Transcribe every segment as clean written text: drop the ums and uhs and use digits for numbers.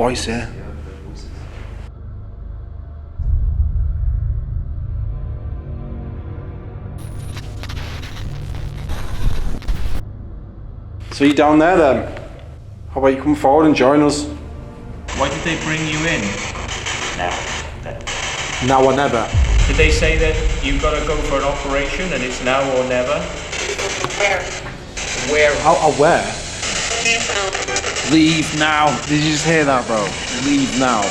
voice here. So you're down there then? How about you come forward and join us? Why did they bring you in? Now or never. Did they say that you've got to go for an operation and it's now or never? Where? Where? Leave now. Did you just hear that, bro? Leave now.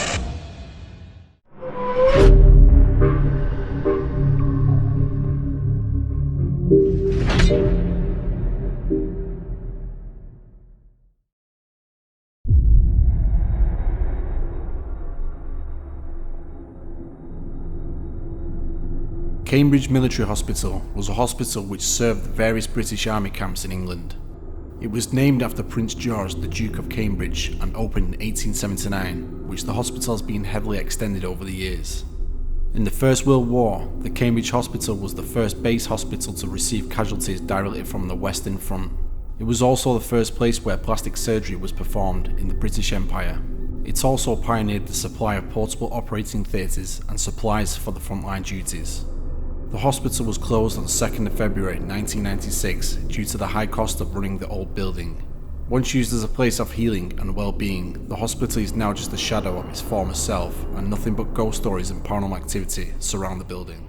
Cambridge Military Hospital was a hospital which served the various British Army camps in England. It was named after Prince George, the Duke of Cambridge, and opened in 1879, which the hospital has been heavily extended over the years. In the First World War, the Cambridge Hospital was the first base hospital to receive casualties directly from the Western Front. It was also the first place where plastic surgery was performed in the British Empire. It also pioneered the supply of portable operating theatres and supplies for the frontline duties. The hospital was closed on 2nd of February 1996 due to the high cost of running the old building. Once used as a place of healing and well-being, the hospital is now just a shadow of its former self, and nothing but ghost stories and paranormal activity surround the building.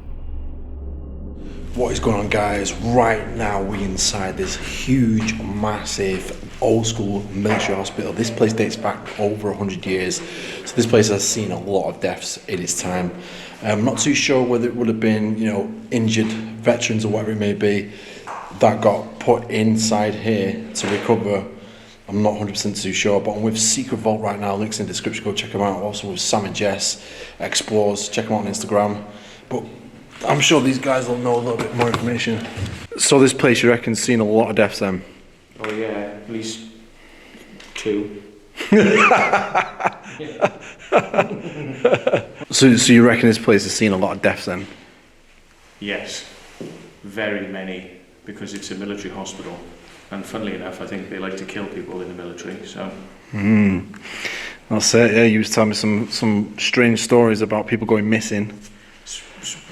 What is going on, guys? Right now we're inside this huge, massive, old school military hospital. This place dates back over 100 years, so this place has seen a lot of deaths in its time. I'm not too sure whether it would have been, injured veterans or whatever it may be that got put inside here to recover. I'm not 100% too sure, but I'm with Secret Vault right now. Links in the description, go check them out. Also with Sam and Jess, Explores, check them out on Instagram. But I'm sure these guys will know a little bit more information. So this place, you reckon, seen a lot of deaths then? Oh yeah, at least 2. So you reckon this place has seen a lot of deaths then? Yes, very many, because it's a military hospital. And funnily enough, I think they like to kill people in the military, so... That's it, yeah, you was telling me some strange stories about people going missing.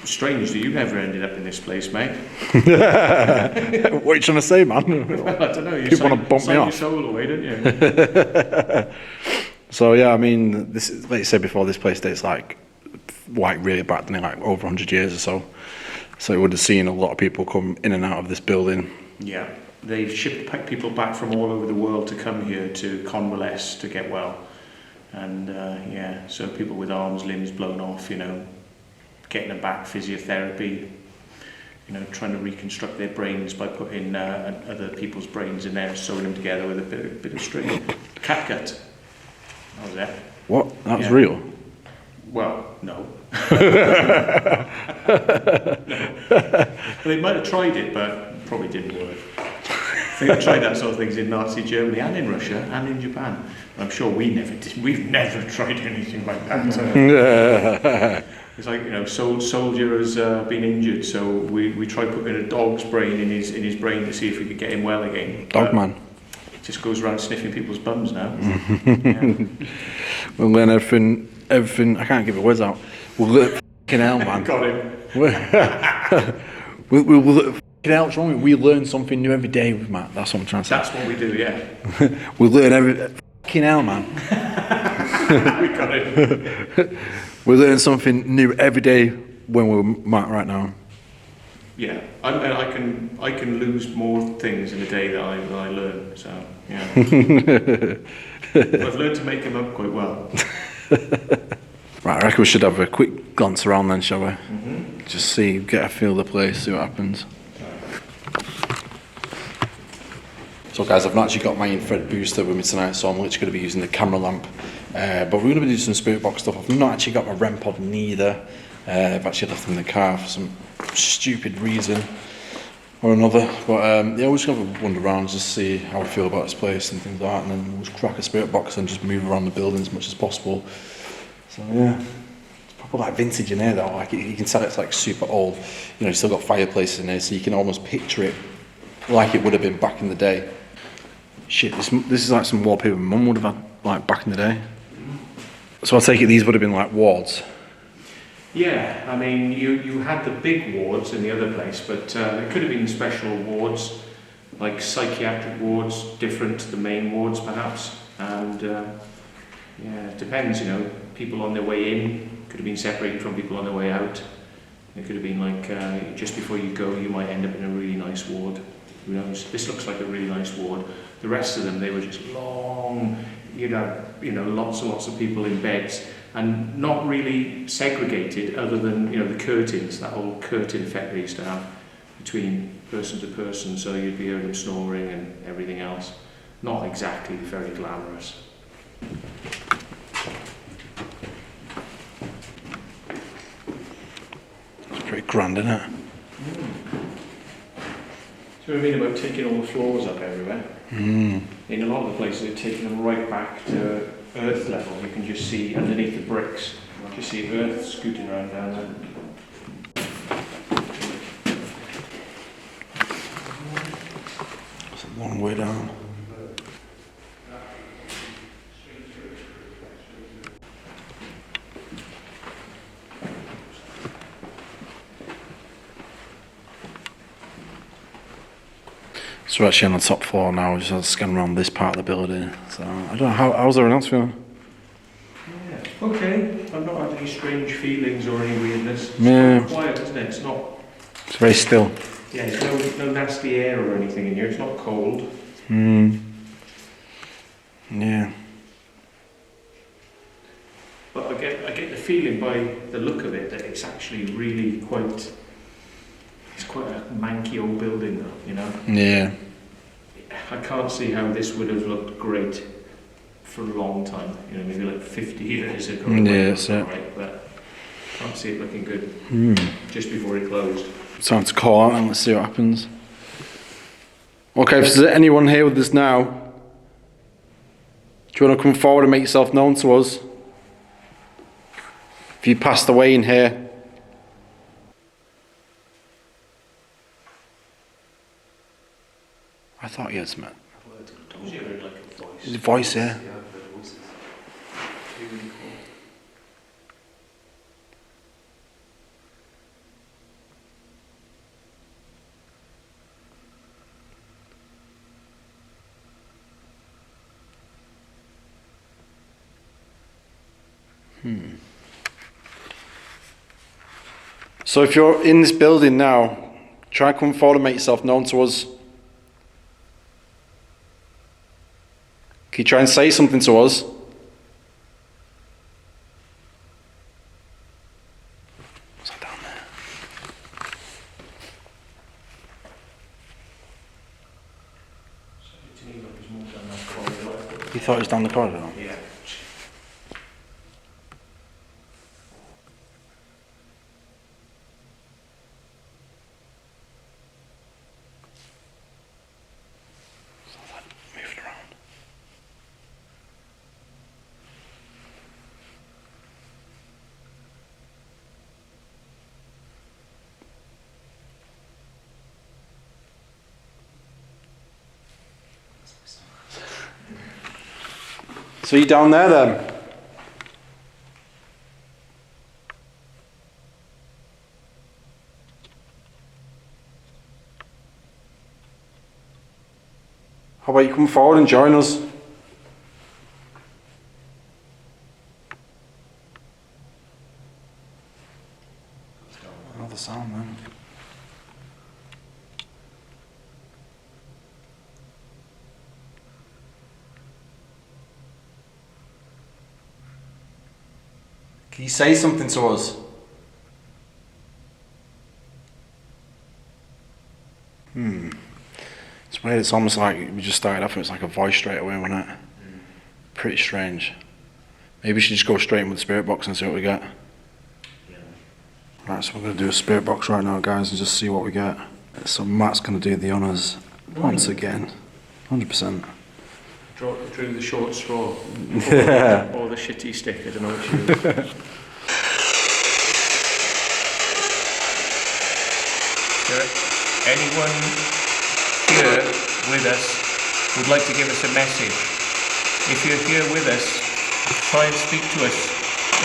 Strange that you never ended up in this place, mate. What are you trying to say, man? Well, I don't know, you people want to bump me off. your soul away, don't you? So yeah, I mean, this is, like you said before, this place dates like really back then, like over 100 years or so. So it would have seen a lot of people come in and out of this building. Yeah, they've shipped people back from all over the world to come here to convalesce, to get well. And so people with arms, limbs blown off, getting them back, physiotherapy, trying to reconstruct their brains by putting other people's brains in there and sewing them together with a bit of string. Catgut. That was it. What? That was real? Well, no. No. They might have tried it, but probably didn't work. I think they tried that sort of things in Nazi Germany and in Russia and in Japan. I'm sure we never did. We've never tried anything like that. It's like, soldier has been injured, so we tried putting a dog's brain in his brain to see if we could get him well again. Dogman. Just goes around sniffing people's bums now. We'll learn everything. I can't give the words out. We'll learn f***ing hell, man. Got him. we'll f***ing hell. What's wrong with it? We learn something new every day with Matt. That's what I'm trying to say. That's what we do, yeah. We learn every f***ing hell, man. We got it. We learn something new every day when we're Matt right now. Yeah, I can lose more things in a day than I learn. So yeah, I've learned to make them up quite well. Right, I reckon we should have a quick glance around then, shall we? Just get a feel of the place, see what happens. So guys, I've not actually got my infrared booster with me tonight, so I'm literally going to be using the camera lamp. But we're going to be doing some spirit box stuff. I've not actually got my REM pod neither. I've actually left them in the car for some stupid reason or another. But we're just going to have a wander around, just see how I feel about this place and things like that, and then we'll just crack a spirit box and just move around the building as much as possible. So yeah, it's proper like vintage in here though. Like you can tell it's like super old. You still got fireplaces in there, so you can almost picture it like it would have been back in the day. Shit, this is like some wallpaper Mum would have had like back in the day. So I take it these would have been like wards? Yeah, I mean, you had the big wards in the other place, but there could have been special wards, like psychiatric wards, different to the main wards perhaps. And yeah, it depends, you know, people on their way in could have been separated from people on their way out. It could have been like, just before you go, you might end up in a really nice ward. Who knows? This looks like a really nice ward. The rest of them, they were just long, you'd have, you know, lots and lots of people in beds, and not really segregated other than, you know, the curtains, that old curtain effect they used to have between person to person, so you'd be hearing them snoring and everything else. Not exactly very glamorous. It's pretty grand, isn't it? So what I mean about taking all the floors up everywhere? In a lot of the places, they're taking them right back to earth level. You can just see underneath the bricks, just see earth scooting around down there. It's a long way down. So we're actually on the top floor now, just had to scan around this part of the building. So I don't know, how's everyone else feeling? Yeah. Okay, I've not had any strange feelings or any weirdness. It's Yeah. quite quiet, isn't it? It's not. It's very still. Yeah, there's no nasty air or anything in here. It's not cold. Yeah. But I get the feeling by the look of it that it's actually really quite. It's quite a manky old building, though. You know. Yeah. I can't see how this would have looked great for a long time. You know, maybe like 50 years ago. Yeah, that's it. Right, but I can't see it looking good just before it closed. It's time to call out and let's see what happens. Okay, if there's anyone here with us now, do you want to come forward and make yourself known to us? If you passed away in here. I thought you had some. You heard like a voice. His voice, yeah. So if you're in this building now, try and come forward and make yourself known to us. Can you try and say something to us? What's that down there? You thought it was down the corridor? Yeah. Moving around. So you down there then? How about you come forward and join us? Another sound then. Can you say something to us? It's weird, it's almost like we just started off and it's like a voice straight away, wasn't it? Pretty strange. Maybe we should just go straight in with the spirit box and see what we get. Yeah. Right, so we're going to do a spirit box right now, guys, and just see what we get. So Matt's going to do the honours once again. 100%. Drew the short straw. Yeah. Or the shitty stick, I don't know which you do. Anyone here with us would like to give us a message? If you're here with us try and speak to us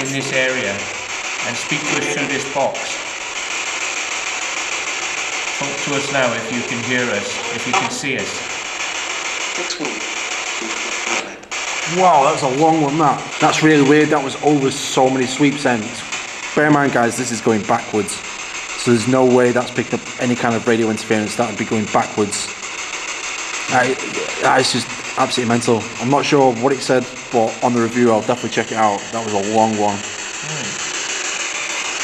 in this area and speak to us through this box. Talk to us now if you can hear us, if you can see us. Wow, that's a long one, that. That's really weird. That was over so many sweeps ends. Bear in mind, guys, this is going backwards. So there's no way that's picked up any kind of radio interference. That would be going backwards. That is just absolutely mental. I'm not sure what it said, but on the review, I'll definitely check it out. That was a long one.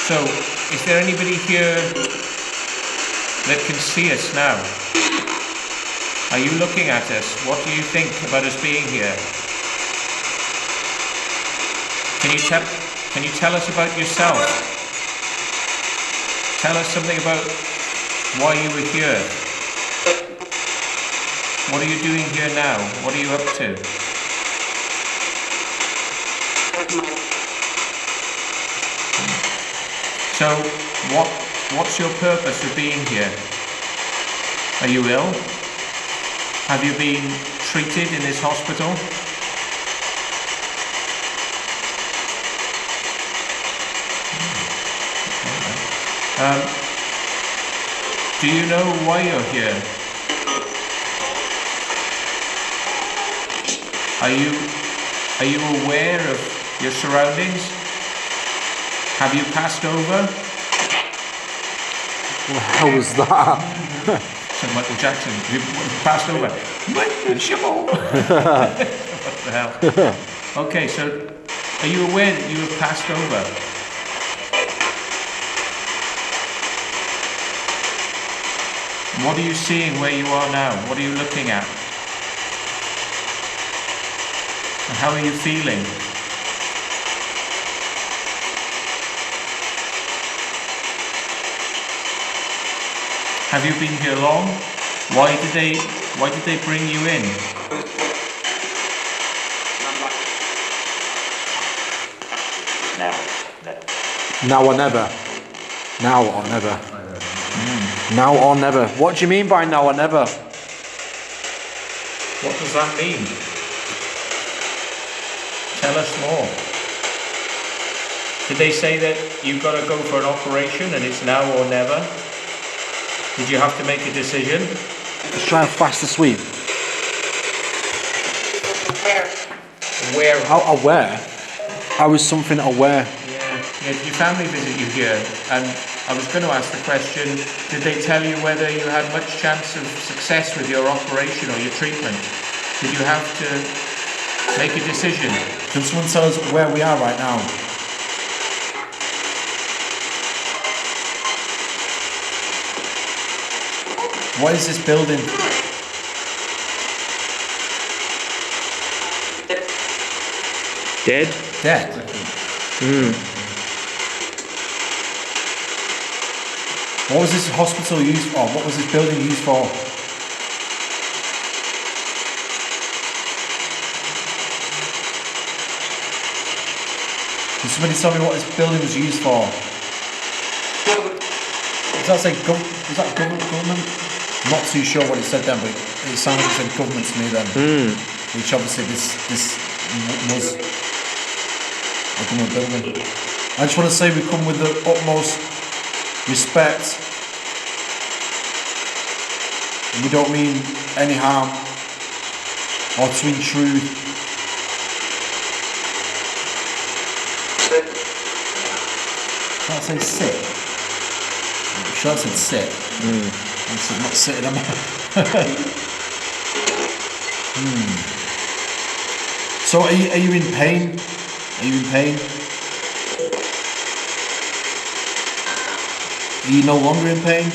So, is there anybody here that can see us now? Are you looking at us? What do you think about us being here? Can you tell us about yourself? Tell us something about why you were here. What are you doing here now? What are you up to? So, what's your purpose of being here? Are you ill? Have you been treated in this hospital? Do you know why you're here? Are you aware of your surroundings? Have you passed over? What the hell was that? So Michael Jackson, you passed over. What the hell? Okay, so are you aware that you have passed over? What are you seeing where you are now? What are you looking at? And how are you feeling? Have you been here long? Why did they bring you in? Now or never. Now or never. Now or never. What do you mean by now or never? What does that mean? Tell us more. Did they say that you've got to go for an operation and it's now or never? Did you have to make a decision? Let's try and fast asleep. Where? How aware? I was something aware. Yeah, your family visit you here, and I was going to ask the question, did they tell you whether you had much chance of success with your operation or your treatment? Did you have to make a decision? Can someone tell us where we are right now? What is this building? Dead? Dead. What was this hospital used for? What was this building used for? Can somebody tell me what this building was used for? Does that say was that government? I'm not too sure what it said then, but it sounded like it said government to me then. Which obviously this was a government building. I just want to say we come with the utmost respect. And we don't mean any harm or to intrude. Can't I say sit? I'm sure I said sit. I'm not sitting, am I? So are you in pain? Are you in pain? Are you no longer in pain?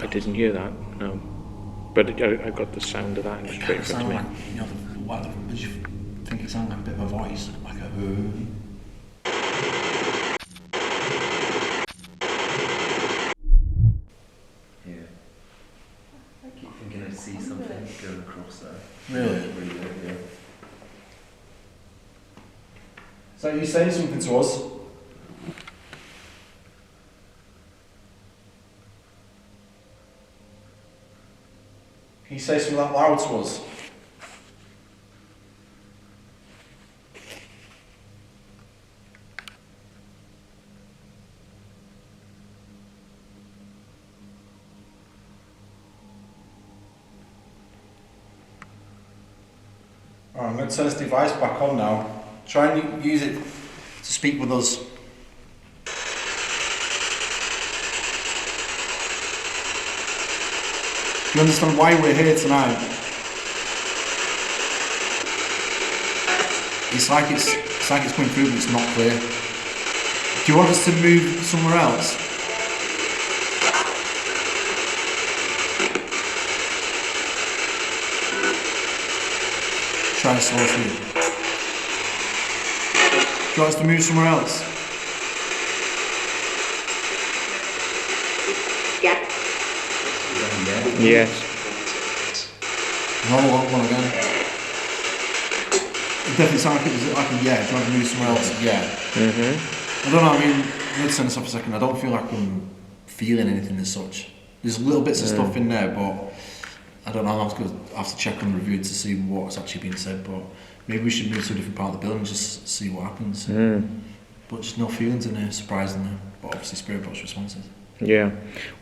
I didn't hear that, no. But I got the sound of that and straight in front of me. What did you think it sounded like a bit of a voice? Like a Yeah. I keep thinking I see something. going across there. Really? Yeah. So you saying something to us? Can you say something that loud to us? Alright, I'm going to turn this device back on now. Try and use it to speak with us. Do you understand why we're here tonight? It's like it's coming through, but it's not clear. Do you want us to move somewhere else? Try to slow through. Do you want us to move somewhere else? Yes. Another one again. It definitely sounds like it was like a yeah. Do you want to move somewhere else? Yeah. I don't know. I mean, let's turn this off a second. I don't feel like I'm feeling anything as such. There's little bits of stuff in there, but I don't know. I have to check on the review to see what's actually been said. But maybe we should move to a different part of the building and just see what happens. But just no feelings in there, surprisingly. But obviously, spirit box responses. Yeah.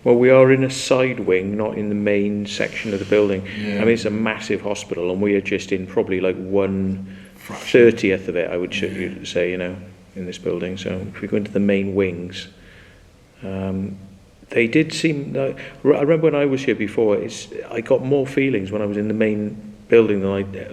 Well, we are in a side wing, not in the main section of the building. Yeah. I mean, it's a massive hospital, and we are just in probably like 1/30th of it, I would say, you know, in this building. So if we go into the main wings, they did seem like, I remember when I was here before, I got more feelings when I was in the main building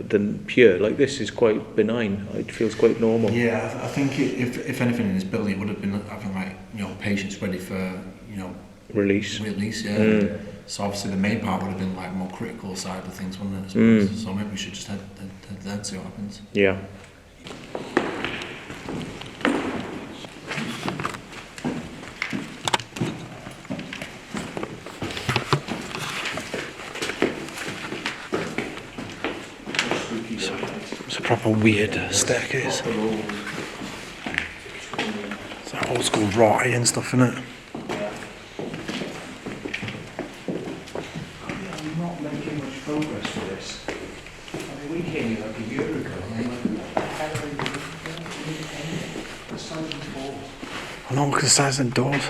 than here. Like, this is quite benign. It feels quite normal. Yeah, I think if anything in this building, it would have been having, like, you know, patients ready for, you know, Release. Yeah. So obviously the main part would have been like more critical side of things, wouldn't it? So maybe we should just head there and see what happens. Yeah. It's a proper weird staircase. It's like old school wrought iron stuff, isn't it? I'm not making much progress with this. I mean, we came here like a year ago. I mean, like, what the hell are they doing? The size of the doors. I know, look at the size of the doors.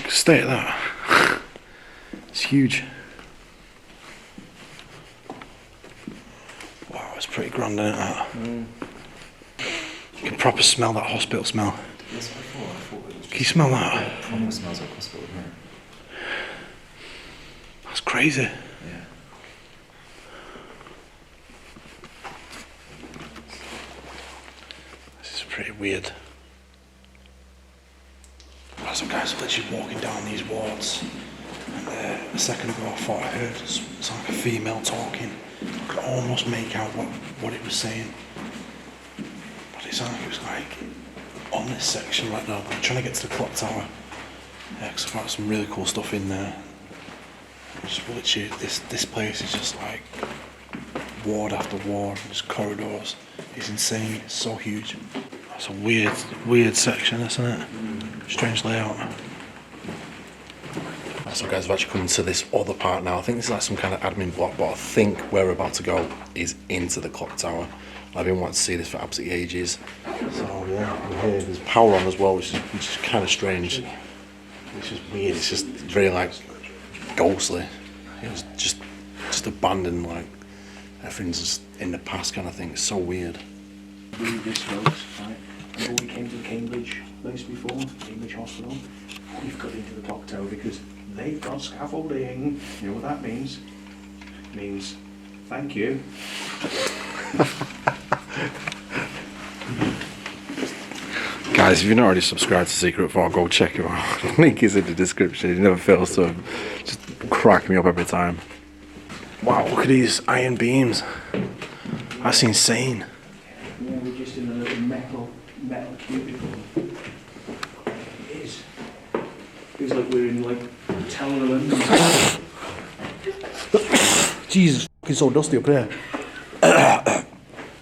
Stay at that. It's huge. Wow, it's pretty grand, isn't it, that? You can proper smell that hospital smell. Yes, before I thought it was Can you smell that? it probably smells like hospital, doesn't it? That's crazy. Yeah. This is pretty weird. Well, some guys are literally walking down these wards. And a second ago I thought I heard it's like a female talking. I could almost make out what it was saying. But it sounded like it was like on this section right now. I'm trying to get to the clock tower. Yeah, because I've got some really cool stuff in there. Just literally, this place is just like ward after ward, just corridors. It's insane. It's so huge. That's a weird section, isn't it? Strange layout. So guys, we've actually come to this other part now. I think this is like some kind of admin block, but I think where we're about to go is into the clock tower. I've been wanting to see this for absolutely ages. So yeah, we're here. There's power on as well, which is kind of strange. It's just weird. It's just very like ghostly. It was just abandoned, like everything's just in the past kind of thing. It's so weird. Read this, folks, right? Remember we came to Cambridge place before, Cambridge Hospital? We've got into the clock tower because they've got scaffolding. You know what that means? It means thank you. Guys, if you're not already subscribed to Secret 4, go check it out. Link is in the description. It never fails to just crack me up every time. Wow, look at these iron beams. That's insane. Yeah, we're just in a little metal cubicle. It is. Feels like we're in like Tower of London. Jesus, it's so dusty up here.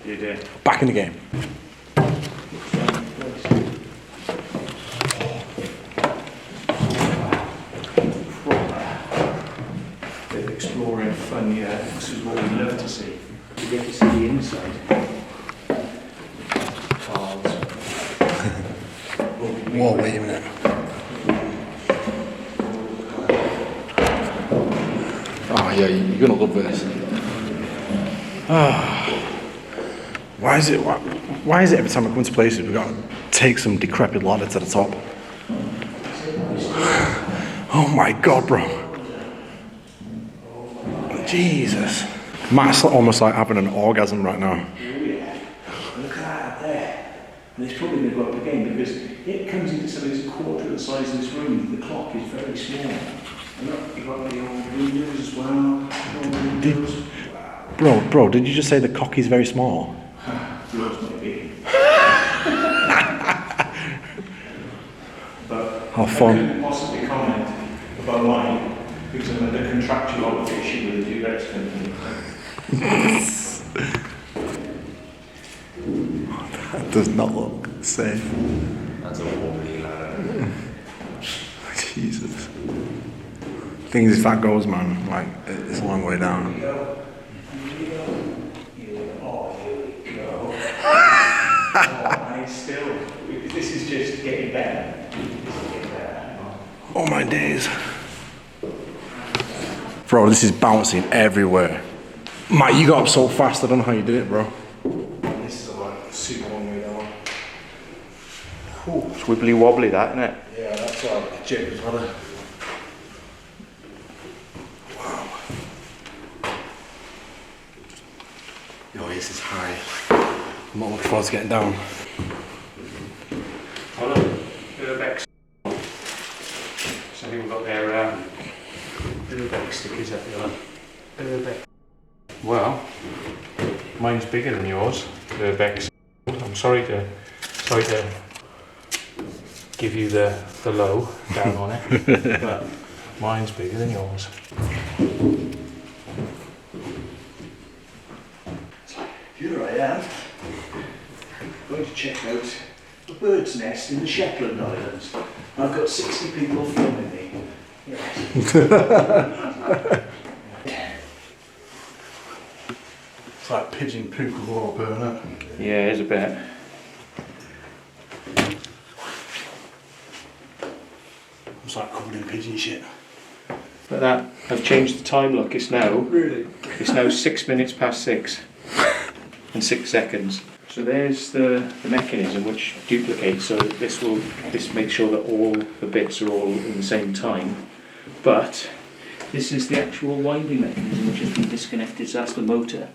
You did. Back in the game. Bit of exploring fun, yeah. This is what we love to see. You get to see the inside. Files. Whoa, wait a minute. Oh yeah, you're gonna love this. Why is it every time I come into places we've got to take some decrepit ladder to the top? Oh my god, bro. Jesus. Matt's almost like having an orgasm right now. Oh yeah. Look at that up there. And it's probably going to go up again because it comes into something that's a quarter of the size of this room. The clock is very small. And look, you've got the old windows as well. Bro, did you just say the cock is very small? Yours might be. But How I fun. couldn't possibly comment about mine because I'm under contractual obligation with the derelict company. That does not look safe. That's a wobbly ladder. Jesus. Thing is, if that goes, man, like, it's a long way down. Here we go. Oh, here we go. Oh, I still. This is just getting better. This is getting better. Oh my days. Bro, this is bouncing everywhere. Matt, you got up so fast, I don't know how you did it, bro. This is a super long way down. It's wibbly wobbly, that, isn't it? Yeah, that's a Jacob's ladder. Wow. Yo, this is high. I'm not looking forward to getting down. Oh look, Urbex. Some people got their Urbex stickers up there. Urbex. Well, mine's bigger than yours, Urbex. I'm sorry to give you the low down on it, but mine's bigger than yours. Here I am. Going to check out a bird's nest in the Shetland Islands. I've got 60 people filming me. Yes. It's like pigeon poop with water burner. Yeah, it is a bit. It's like covered in pigeon shit. But that, I've changed the time, look, it's now 6 minutes past 6 and 6 seconds. So there's the mechanism which duplicates, so that this makes sure that all the bits are all in the same time. But this is the actual winding mechanism which has been disconnected, so that's the motor.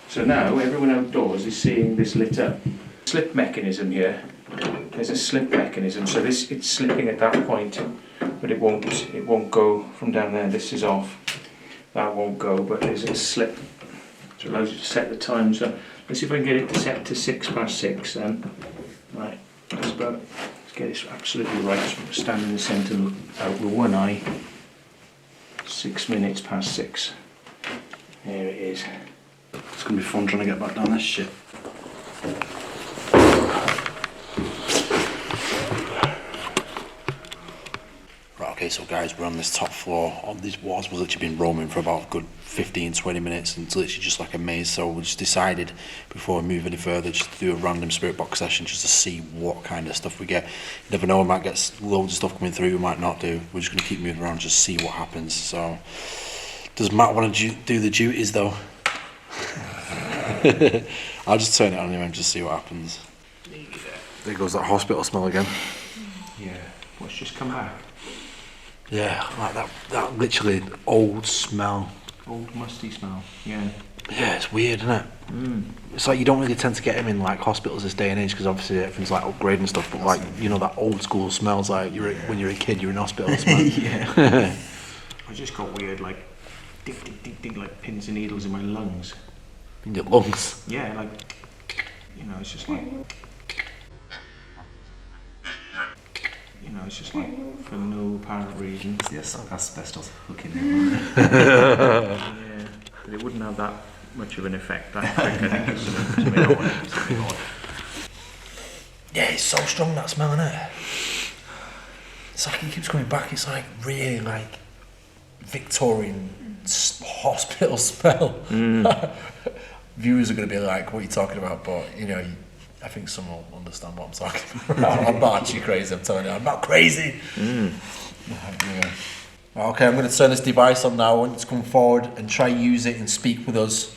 So now everyone outdoors is seeing this lit up. Slip mechanism here. There's a slip mechanism, so it's slipping at that point, but it won't go from down there. This is off. That won't go, but there's a slip. So it allows you to set the time. So let's see if I can get it set to 6 past 6 then. Right, let's get this absolutely right. So stand in the centre, look out with one eye. 6 minutes past 6. There it is. It's gonna be fun trying to get back down this shit. Right, okay, so guys, we're on this top floor. On these walls, we've literally been roaming for about a good 15-20 minutes, and it's literally just like a maze. So we just decided before we move any further, just to do a random spirit box session, just to see what kind of stuff we get. You never know, we might get loads of stuff coming through, we might not do. We're just gonna keep moving around, just see what happens. So, does Matt want to do the duties though? I'll just turn it on anyway and just see what happens. There goes that hospital smell again. Yeah, let's just come back. Yeah, like that literally old smell. Old musty smell, yeah. Yeah, it's weird, isn't it? It's like you don't really tend to get them in like hospitals this day and age because obviously everything's like upgraded and stuff, but like, you know, that old school smells like when you're a kid, you're in hospital smell. Yeah. I just got weird, like, ding, like pins and needles in my lungs. In your lungs. Yeah, like, you know, it's just like, you you know, it's just like for no apparent reason. Yes, asbestos hooking. Yeah, but it wouldn't have that much of an effect that quick. I think it's something odd. Yeah, it's so strong, that smell, isn't it? It's like it keeps coming back. It's like really like Victorian hospital smell. Viewers are going to be like, what are you talking about? But, you know, I think someone will understand what I'm talking about. I'm not actually crazy, I'm telling you. I'm not crazy. Yeah. Okay, I'm going to turn this device on now. I want you to come forward and try use it and speak with us.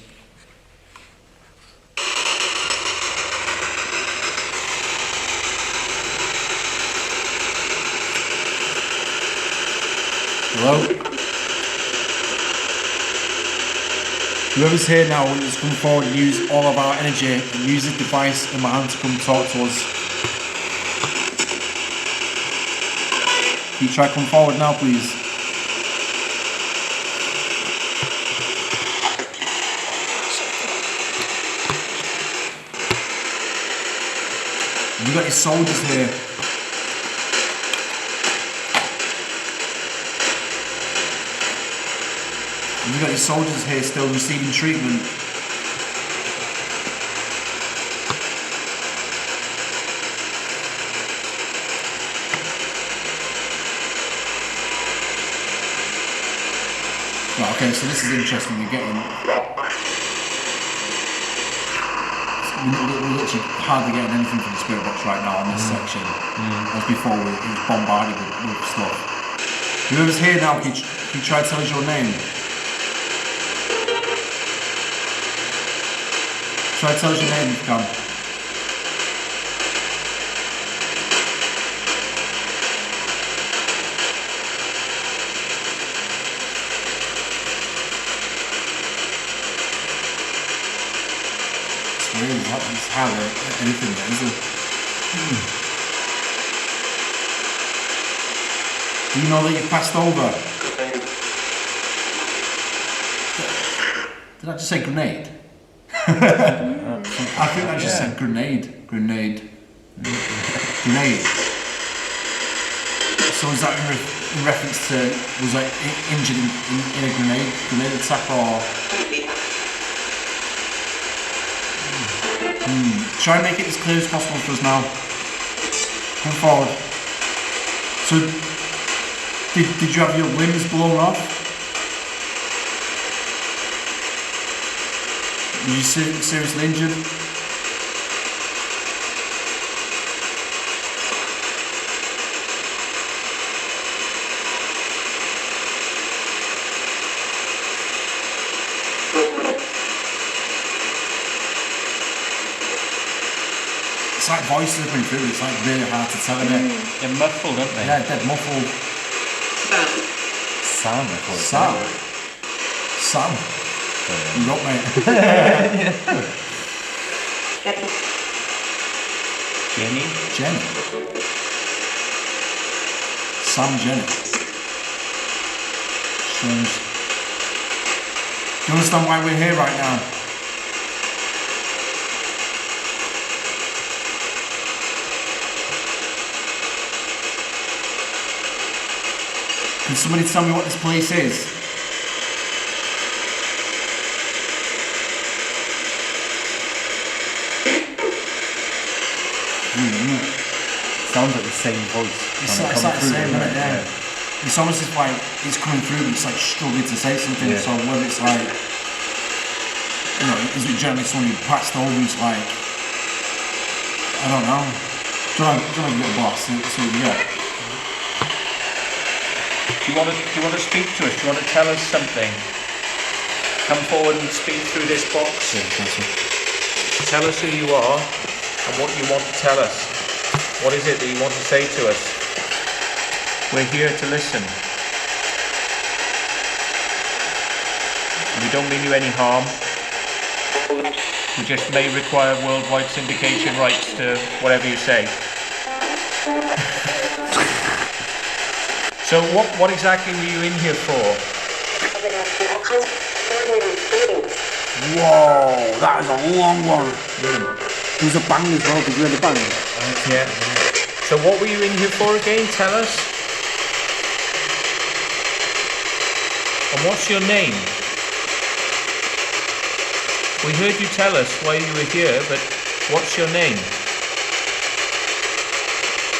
Hello? Whoever's here now, I want you to come forward and use all of our energy and use this device in my hand to come talk to us. Can you try to come forward now, please? You've got your soldiers here. You've got your soldiers here still receiving treatment. Right, okay, so this is interesting. We're literally hardly getting anything from the spirit box right now on this section. As before, it was bombarded with stuff. Whoever's here now, can you try to tell us your name? Try to tell us your name if you can. It's really not hardly anything there, is it? Do you know that you've passed over? Did I just say grenade? I think I just said grenade. Grenade. So is that in reference to, was I injured in a grenade attack or? Try and make it as clear as possible for us now. Come forward. So, did you have your limbs blown off? Were you seriously injured? It's like voices coming through, it's like really hard to tell, isn't it? They're muffled, aren't they? Yeah, dead muffled. Sam, I thought. Sam. You got mate. Jenny? Jenny. Sam Jenny. Strange. Do you understand why we're here right now? Can somebody tell me what this place is? Sounds like the same voice. It's like the same, isn't it? Yeah. It's almost as like it's coming through, but it's like struggling to say something. Yeah. So whether it's like, you know, is it generally someone who passed over who's like, I don't know. Do you want to give it a blast? See what you get. Do you want to speak to us? Do you want to tell us something? Come forward and speak through this box. Tell us who you are and what you want to tell us. What is it that you want to say to us? We're here to listen. We don't mean you any harm. We just may require worldwide syndication rights to whatever you say. So what exactly were you in here for? Whoa, that is a long one. There was a bang as well. Did you hear the bang? Yeah. So So what were you in here for again? Tell us. And what's your name? We heard you tell us why you were here, but what's your name?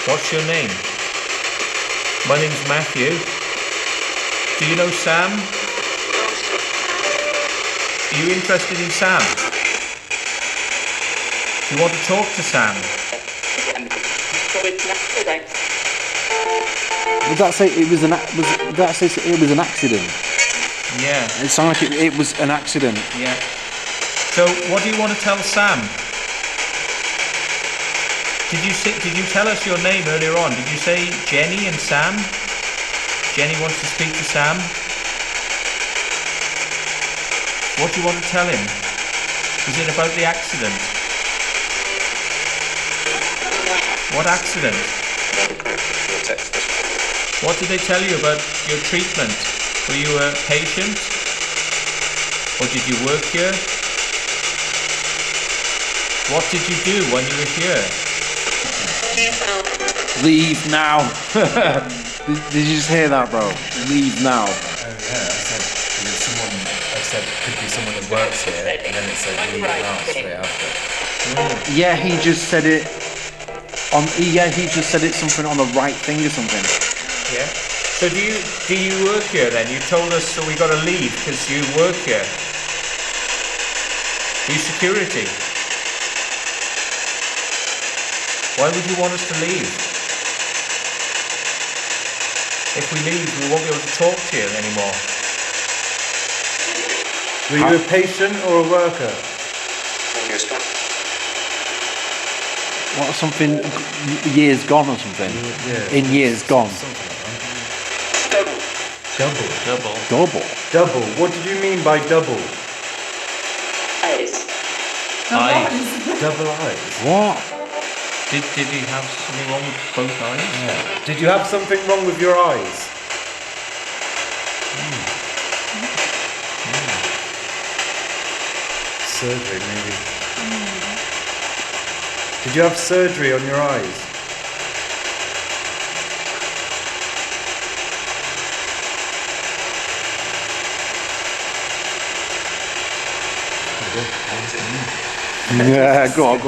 What's your name? My name's Matthew. Do you know Sam? Are you interested in Sam? Do you want to talk to Sam? Would that say it was would that say it was an accident? Yeah. It sounded like it was an accident. Yeah. So, what do you want to tell Sam? Did you tell us your name earlier on? Did you say Jenny and Sam? Jenny wants to speak to Sam. What do you want to tell him? Is it about the accident? What accident? What did they tell you about your treatment? Were you a patient? Or did you work here? What did you do when you were here? Leave now. Did you just hear that, bro? Leave now. Oh yeah, I said could be someone that works here, and then it said leave now straight after. Yeah, he just said it on. Yeah, he just said it something on the right thing or something. Yeah. So do you work here then? You told us so we got to leave because you work here. You security. Why would you want us to leave? If we leave, we won't be able to talk to you anymore. Were you a patient or a worker? What, something years gone or something? Yeah. In years gone. Something like that. Double. Double. Double. What did you mean by double? Eyes. Double eyes. What? Did he have something wrong with both eyes? Yeah. Did you have something wrong with your eyes? Surgery, maybe. Did you have surgery on your eyes? Yeah, go on.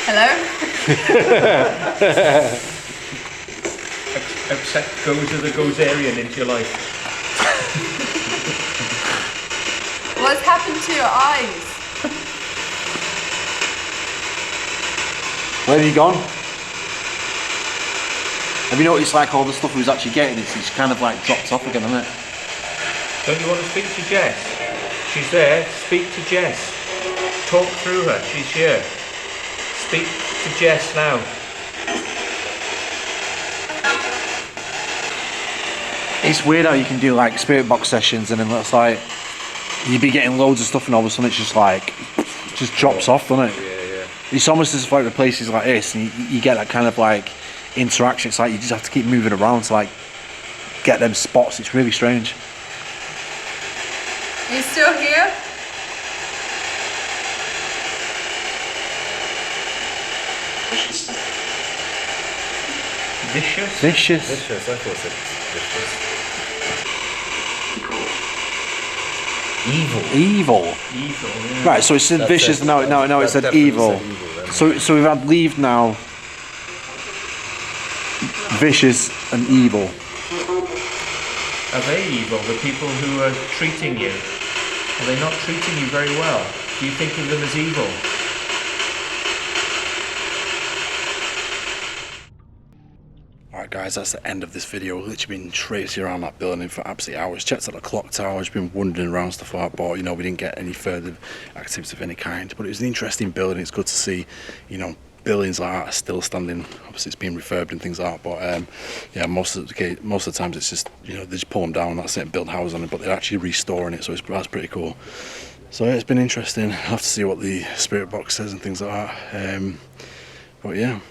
Hello? Accept the Gozerian into your life. What's happened to your eyes? Where have you gone? Have you noticed like all the stuff he was actually getting? It's kind of like dropped off again, hasn't it? Don't you want to speak to Jess? She's there. Speak to Jess. Talk through her. She's here. Speak to Jess now. It's weird how you can do like spirit box sessions and then it's like you'd be getting loads of stuff and all of a sudden it's just like just drops off, doesn't it? Yeah. It's almost as if like the places like this and you get that kind of like interaction. It's like you just have to keep moving around to like get them spots. It's really strange. Are you still here? Vicious? Vicious. Vicious, I thought it was vicious. Evil. Evil, yeah. Right, so it said That vicious, said- no, it that said definitely evil. said evil then. So we've had leave now, vicious and evil. Are they evil, the people who are treating you? Are they not treating you very well? Do you think of them as evil? Alright guys, that's the end of this video. We've literally been tracing around that building for absolute hours. Checked out the clock tower, just been wandering around stuff like that, but you know, we didn't get any further activity of any kind. But it was an interesting building. It's good to see, you know, buildings like that are still standing. Obviously it's been refurbed and things like that, but yeah, most of the times it's just, you know, they just pull them down, that's it, and build houses on it, but they're actually restoring it, so that's pretty cool. So yeah, it's been interesting. I'll have to see what the spirit box says and things like that. But yeah,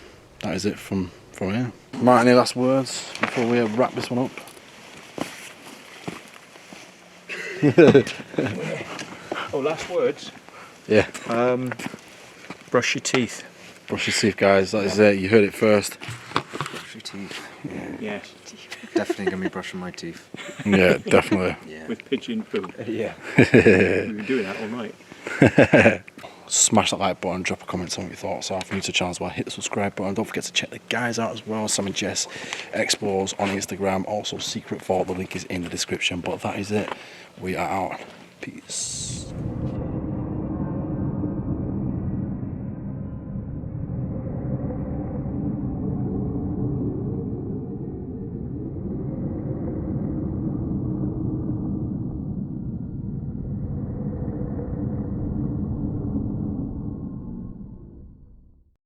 that is it from here. Mark, any last words before we wrap this one up? Oh, last words? Yeah. Brush your teeth. Brush your teeth, guys. That is it. You heard it first. Brush your teeth. Yes. Definitely gonna be brushing my teeth. Yeah, definitely. Yeah. With pigeon poo. Yeah. We've been doing that all night. Smash that like button, drop a comment, tell me your thoughts are. If you're new to the channel as well, hit the subscribe button. Don't forget to check the guys out as well. Sam and Jess Explores on Instagram. Also Secret Vault, the link is in the description. But that is it. We are out. Peace.